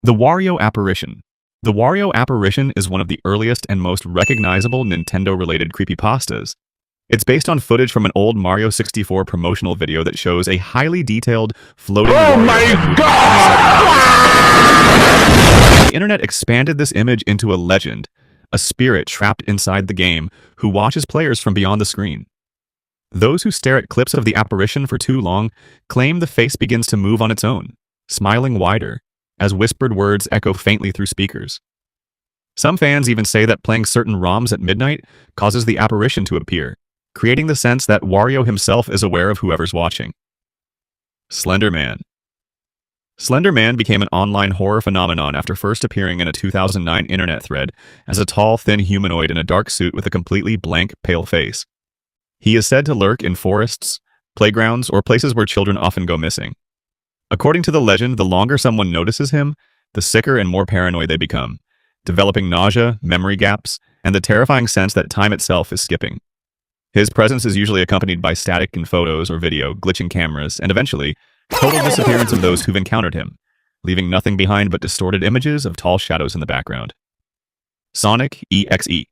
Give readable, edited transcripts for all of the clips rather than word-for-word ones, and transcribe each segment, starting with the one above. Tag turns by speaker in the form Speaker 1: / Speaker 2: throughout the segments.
Speaker 1: The Wario Apparition. The Wario Apparition is one of the earliest and most recognizable Nintendo-related creepypastas. It's based on footage from an old Mario 64 promotional video that shows a highly detailed, floating Wario
Speaker 2: my God!
Speaker 1: The internet expanded this image into a legend, a spirit trapped inside the game who watches players from beyond the screen. Those who stare at clips of the apparition for too long claim the face begins to move on its own, smiling wider, as whispered words echo faintly through speakers. Some fans even say that playing certain ROMs at midnight causes the apparition to appear, creating the sense that Wario himself is aware of whoever's watching. Slender Man. Slender Man became an online horror phenomenon after first appearing in a 2009 internet thread as a tall, thin humanoid in a dark suit with a completely blank, pale face. He is said to lurk in forests, playgrounds, or places where children often go missing. According to the legend, the longer someone notices him, the sicker and more paranoid they become, developing nausea, memory gaps, and the terrifying sense that time itself is skipping. His presence is usually accompanied by static in photos or video, glitching cameras, and eventually, total disappearance of those who've encountered him, leaving nothing behind but distorted images of tall shadows in the background. Sonic.EXE.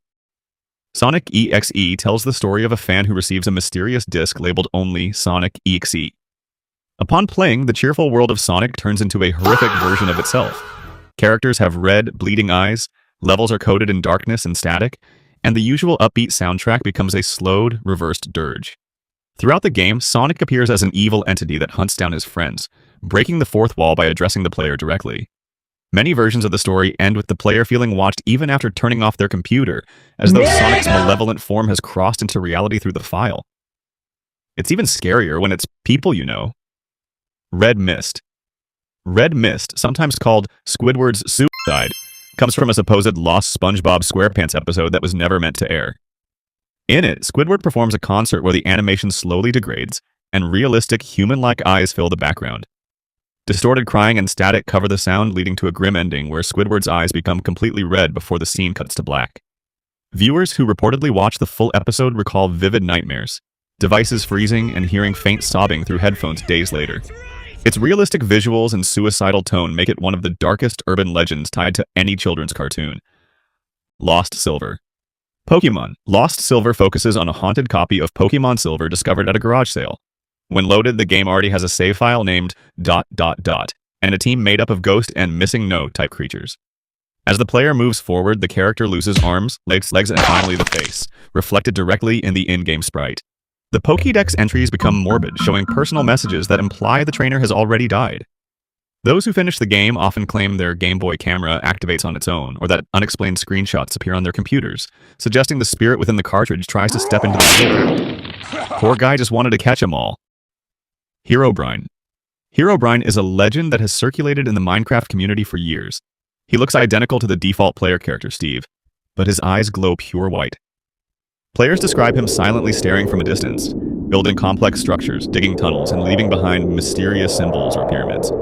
Speaker 1: Sonic.EXE tells the story of a fan who receives a mysterious disc labeled only Sonic.EXE. Upon playing, the cheerful world of Sonic turns into a horrific version of itself. Characters have red, bleeding eyes, levels are coated in darkness and static, and the usual upbeat soundtrack becomes a slowed, reversed dirge. Throughout the game, Sonic appears as an evil entity that hunts down his friends, breaking the fourth wall by addressing the player directly. Many versions of the story end with the player feeling watched even after turning off their computer, as though Sonic's malevolent form has crossed into reality through the file. It's even scarier when it's people you know. Red Mist. Red Mist, sometimes called Squidward's suicide, comes from a supposed lost SpongeBob SquarePants episode that was never meant to air. In it, Squidward performs a concert where the animation slowly degrades, and realistic human-like eyes fill the background. Distorted crying and static cover the sound, leading to a grim ending where Squidward's eyes become completely red before the scene cuts to black. Viewers who reportedly watched the full episode recall vivid nightmares, devices freezing, and hearing faint sobbing through headphones days later. Its realistic visuals and suicidal tone make it one of the darkest urban legends tied to any children's cartoon. Lost Silver. Pokemon. Lost Silver focuses on a haunted copy of Pokemon Silver discovered at a garage sale. When loaded, the game already has a save file named ... and a team made up of ghost and missing no type creatures. As the player moves forward, the character loses arms, legs, and finally the face, reflected directly in the in-game sprite. The Pokédex entries become morbid, showing personal messages that imply the trainer has already died. Those who finish the game often claim their Game Boy camera activates on its own, or that unexplained screenshots appear on their computers, suggesting the spirit within the cartridge tries to step into the real world. Poor guy just wanted to catch 'em all. Herobrine. Herobrine is a legend that has circulated in the Minecraft community for years. He looks identical to the default player character Steve, but his eyes glow pure white. Players describe him silently staring from a distance, building complex structures, digging tunnels, and leaving behind mysterious symbols or pyramids.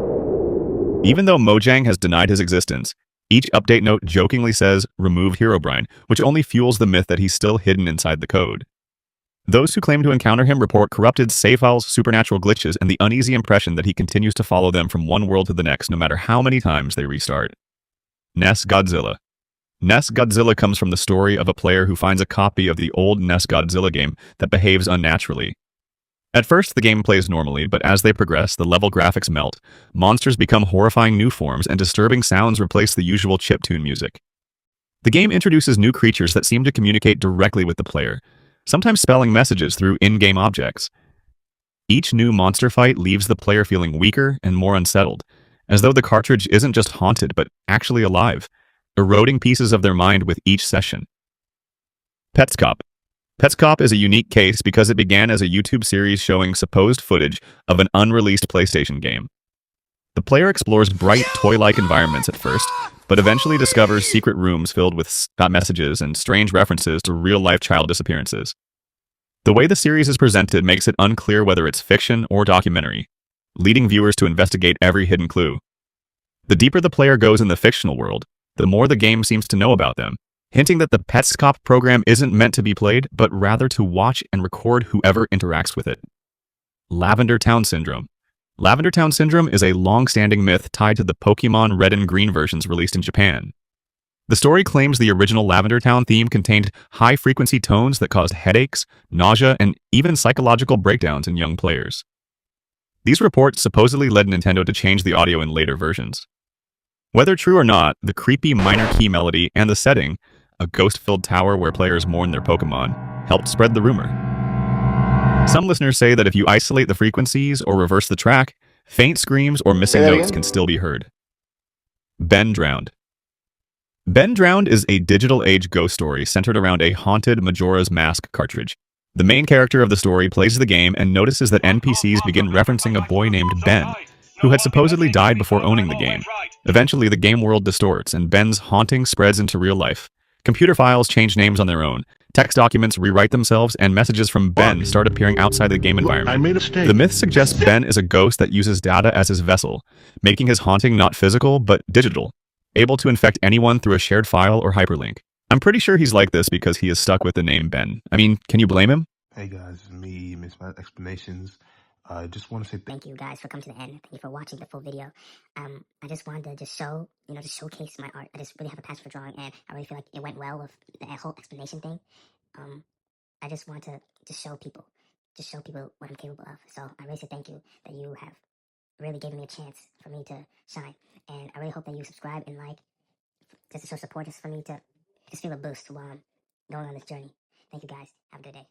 Speaker 1: Even though Mojang has denied his existence, each update note jokingly says, "Removed Herobrine," which only fuels the myth that he's still hidden inside the code. Those who claim to encounter him report corrupted save files, supernatural glitches, and the uneasy impression that he continues to follow them from one world to the next no matter how many times they restart. NES Godzilla. NES Godzilla comes from the story of a player who finds a copy of the old NES Godzilla game that behaves unnaturally. At first, the game plays normally, but as they progress, the level graphics melt, monsters become horrifying new forms, and disturbing sounds replace the usual chiptune music. The game introduces new creatures that seem to communicate directly with the player, sometimes spelling messages through in-game objects. Each new monster fight leaves the player feeling weaker and more unsettled, as though the cartridge isn't just haunted but actually alive, eroding pieces of their mind with each session. Petscop. Petscop is a unique case because it began as a YouTube series showing supposed footage of an unreleased PlayStation game. The player explores bright, toy-like environments at first, but eventually discovers secret rooms filled with messages and strange references to real-life child disappearances. The way the series is presented makes it unclear whether it's fiction or documentary, leading viewers to investigate every hidden clue. The deeper the player goes in the fictional world, the more the game seems to know about them, hinting that the Petscop program isn't meant to be played, but rather to watch and record whoever interacts with it. Lavender Town Syndrome. Lavender Town Syndrome is a long-standing myth tied to the Pokemon Red and Green versions released in Japan. The story claims the original Lavender Town theme contained high-frequency tones that caused headaches, nausea, and even psychological breakdowns in young players. These reports supposedly led Nintendo to change the audio in later versions. Whether true or not, the creepy minor key melody and the setting, a ghost-filled tower where players mourn their Pokemon, helped spread the rumor. Some listeners say that if you isolate the frequencies or reverse the track, faint screams or missing notes can still be heard. Ben Drowned. Ben Drowned is a digital age ghost story centered around a haunted Majora's Mask cartridge. The main character of the story plays the game and notices that NPCs begin referencing a boy named Ben, who had supposedly died before owning the game. Eventually, the game world distorts, and Ben's haunting spreads into real life. Computer files change names on their own, text documents rewrite themselves, and messages from Ben start appearing outside the game environment.
Speaker 2: I made a mistake.
Speaker 1: The myth suggests Ben is a ghost that uses data as his vessel, making his haunting not physical, but digital, able to infect anyone through a shared file or hyperlink. I'm pretty sure he's like this because he is stuck with the name Ben. I mean, can you blame him?
Speaker 2: Hey guys, it's me, Mish-Mash explanations. I just want to say
Speaker 3: Thank you guys for coming to the end. Thank you for watching the full video. I just wanted to just show, just showcase my art. I just really have a passion for drawing, and I really feel like it went well with the whole explanation thing. I just want to just show people what I'm capable of. So I really say thank you that you have really given me a chance for me to shine, and I really hope that you subscribe and like, just to show support, just for me to just feel a boost while I'm going on this journey. Thank you guys. Have a good day.